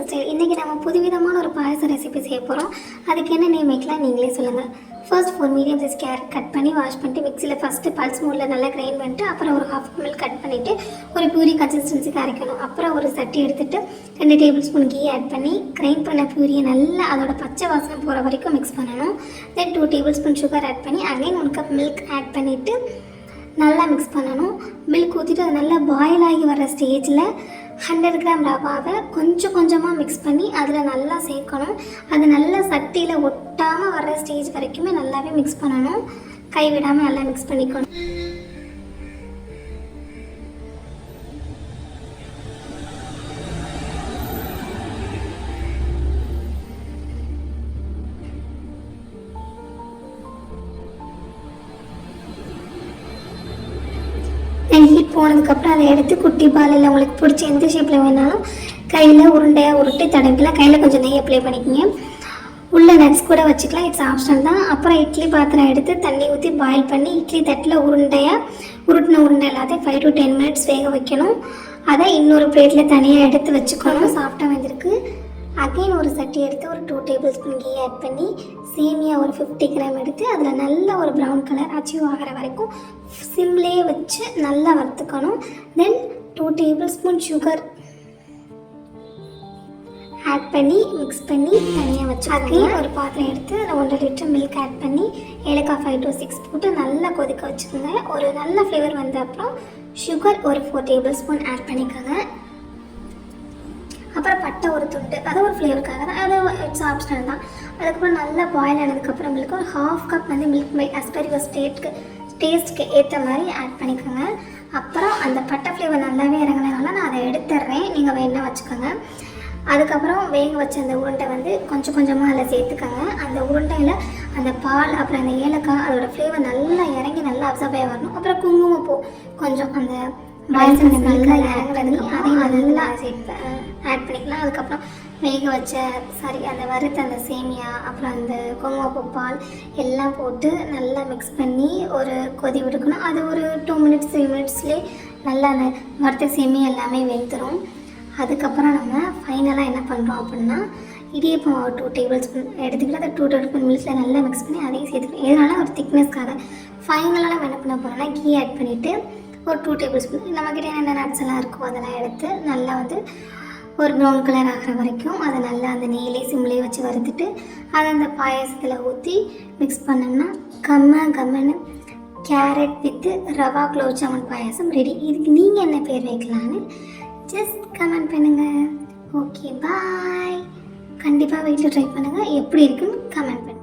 Style. இன்றைக்கி நம்ம புதுவிதமான ஒரு பாயசம் ரெசிபி செய்ய போகிறோம். அதுக்கு என்ன நேம் வைக்கலாம் நீங்களே சொல்லுங்கள். First 4 medium size carrot cut பண்ணி வாஷ் பண்ணிட்டு மிக்சியில் ஃபஸ்ட்டு பல்ஸ் மோடில் நல்லா கிரைண்ட் பண்ணிட்டு அப்புறம் ஒரு ½ மில்க் கட் பண்ணிவிட்டு ஒரு பியூரி கன்சிஸ்டன்சிக்கு அரைக்கணும். அப்புறம் ஒரு சட்டி எடுத்துகிட்டு 2 டேபிள் ஸ்பூன் கீ ஆட் பண்ணி கிரைண்ட் பண்ண பியூரியை நல்லா அதோட பச்சை வாசனை போகிற வரைக்கும் மிக்ஸ் பண்ணணும். தென் 2 டேபிள் ஸ்பூன் சுகர் ஆட் பண்ணி அகைன் 1 கப் மில்க் ஆட் பண்ணிவிட்டு நல்லா மிக்ஸ் பண்ணணும். மில்க் ஊற்றிட்டு அது நல்லா பாயில் ஆகி வர ஸ்டேஜில் 100 கிராம் ரவாவை கொஞ்சம் கொஞ்சமாக மிக்ஸ் பண்ணி அதில் நல்லா சேர்க்கணும். அது நல்லா சட்டியில் ஒட்டாமல் வர ஸ்டேஜ் வரைக்குமே நல்லாவே மிக்ஸ் பண்ணணும். கைவிடாமல் நல்லா மிக்ஸ் பண்ணிக்கணும். ஹீட் போனதுக்கப்புறம் அதை எடுத்து குட்டி பாலில் உங்களுக்கு பிடிச்ச எந்த ஷேப்பில் வேணாலும் கையில் உருண்டையாக உருட்டி தடவிக்கலாம். கையில் கொஞ்சம் நெய் அப்ளை பண்ணிக்கோங்க. உள்ள நட்ஸ் கூட வச்சுக்கலாம், இட்ஸ் ஆப்ஷனல் தான். அப்புறம் இட்லி பாத்திரம் எடுத்து தண்ணி ஊற்றி பாயில் பண்ணி இட்லி தட்டில் உருட்டின உருண்டை எல்லாத்தையும் 5 to 10 மினிட்ஸ் வேக வைக்கணும். அதை இன்னொரு பிளேட்டில் தனியாக எடுத்து வச்சுக்கணும். சாஃப்டாக வந்திருக்கு. அகைன் ஒரு சட்டி எடுத்து ஒரு 2 டேபிள் ஸ்பூன் கீ ஆட் பண்ணி சேமியா ஒரு 50 கிராம் எடுத்து அதில் நல்ல ஒரு ப்ரௌன் கலர் அச்சீவ் ஆகிற வரைக்கும் சிம்லேயே வச்சு நல்லா வறுத்துக்கணும். தென் 2 டேபிள் ஸ்பூன் சுகர் ஆட் பண்ணி மிக்ஸ் பண்ணி தனியாக வச்சு அகைன் ஒரு பாத்திரம் எடுத்து அதில் 1.5 லிட்டர் மில்க் ஆட் பண்ணி ஏலக்காய் 5 to 6 போட்டு நல்லா கொதிக்க வச்சுக்கோங்க. ஒரு நல்ல ஃப்ளேவர் வந்த அப்புறம் சுகர் ஒரு 4 டேபிள் ஸ்பூன் ஆட் பண்ணிக்கோங்க. அப்புறம் பட்டை ஒரு துண்டு, அது ஒரு ஃப்ளேவருக்காக தான், அது இட்ஸ் ஆப்ஷனல் தான். அதுக்கப்புறம் நல்லா பாயில் ஆனதுக்கப்புறம் உங்களுக்கு ஒரு ½ கப் வந்து மில்க் மை அஸ்பெரிகஸ் டேஸ்ட்டுக்கு ஏற்ற மாதிரி ஆட் பண்ணிக்கோங்க. அப்புறம் அந்த பட்டை ஃப்ளேவர் நல்லாவே இறங்கினால நான் அதை எடுத்துடுறேன், நீங்கள் வேணா வச்சுக்கோங்க. அதுக்கப்புறம் வேக வச்ச அந்த உருண்டை வந்து கொஞ்சம் கொஞ்சமாக அதில் சேர்த்துக்கோங்க. அந்த உருண்டையில் அந்த பால் அப்புறம் அந்த ஏலக்காய் அதோடய ஃப்ளேவர் நல்லா இறங்கி நல்லா அப்சர்வ் ஆகி வரணும். அப்புறம் குங்குமப்பூ கொஞ்சம் அந்த பாயசம் நல்லா இறங்குறதுக்கு அதையும் நல்லா ஆட் பண்ணிக்கலாம். அதுக்கப்புறம் வேக வச்ச அந்த வறுத்த அந்த சேமியா அப்புறம் அந்த குங்குமப்பூ பால் எல்லாம் போட்டு நல்லா மிக்ஸ் பண்ணி ஒரு கொதி விடுக்கணும். அது ஒரு 2 மினிட்ஸ் 3 மினிட்ஸ்லேயே நல்லா அந்த வறுத்த சேமியா எல்லாமே வெந்துடும். அதுக்கப்புறம் நம்ம ஃபைனலாக என்ன பண்ணுறோம் அப்படின்னா இடியப்பம் 2 டேபிள் ஸ்பூன் எடுத்துக்கிட்டு அதை 2 டேபிள் ஸ்பூன் மில்கில் நல்லா மிக்ஸ் பண்ணி அதையும் சேர்த்துக்கணும். இதனால ஒரு திக்னஸ்க்காக ஃபைனலாக நம்ம என்ன பண்ண போகிறோம்னா கீ ஆட் பண்ணிவிட்டு ஒரு 2 டேபிள் ஸ்பூன் நம்மக்கிட்ட என்னென்ன நட்ஸ் எல்லாம் இருக்கோ அதெல்லாம் எடுத்து நல்லா வந்து ஒரு ப்ரௌன் கலர் ஆகிற வரைக்கும் அதை நல்லா அந்த நெய்யிலே சிம்லேயே வச்சு வறுத்துட்டு அதை அந்த பாயசத்தில் ஊற்றி மிக்ஸ் பண்ணோம்னா கம்மன்னு carrot with rava gulab jamun payasam ready. இதுக்கு நீங்கள் என்ன பேர் வைக்கலான்னு ஜஸ்ட் கமெண்ட் பண்ணுங்கள். Okay bye. கண்டிப்பாக வீட்டில் ட்ரை பண்ணுங்கள், எப்படி இருக்குன்னு கமெண்ட் பண்ணுங்கள்.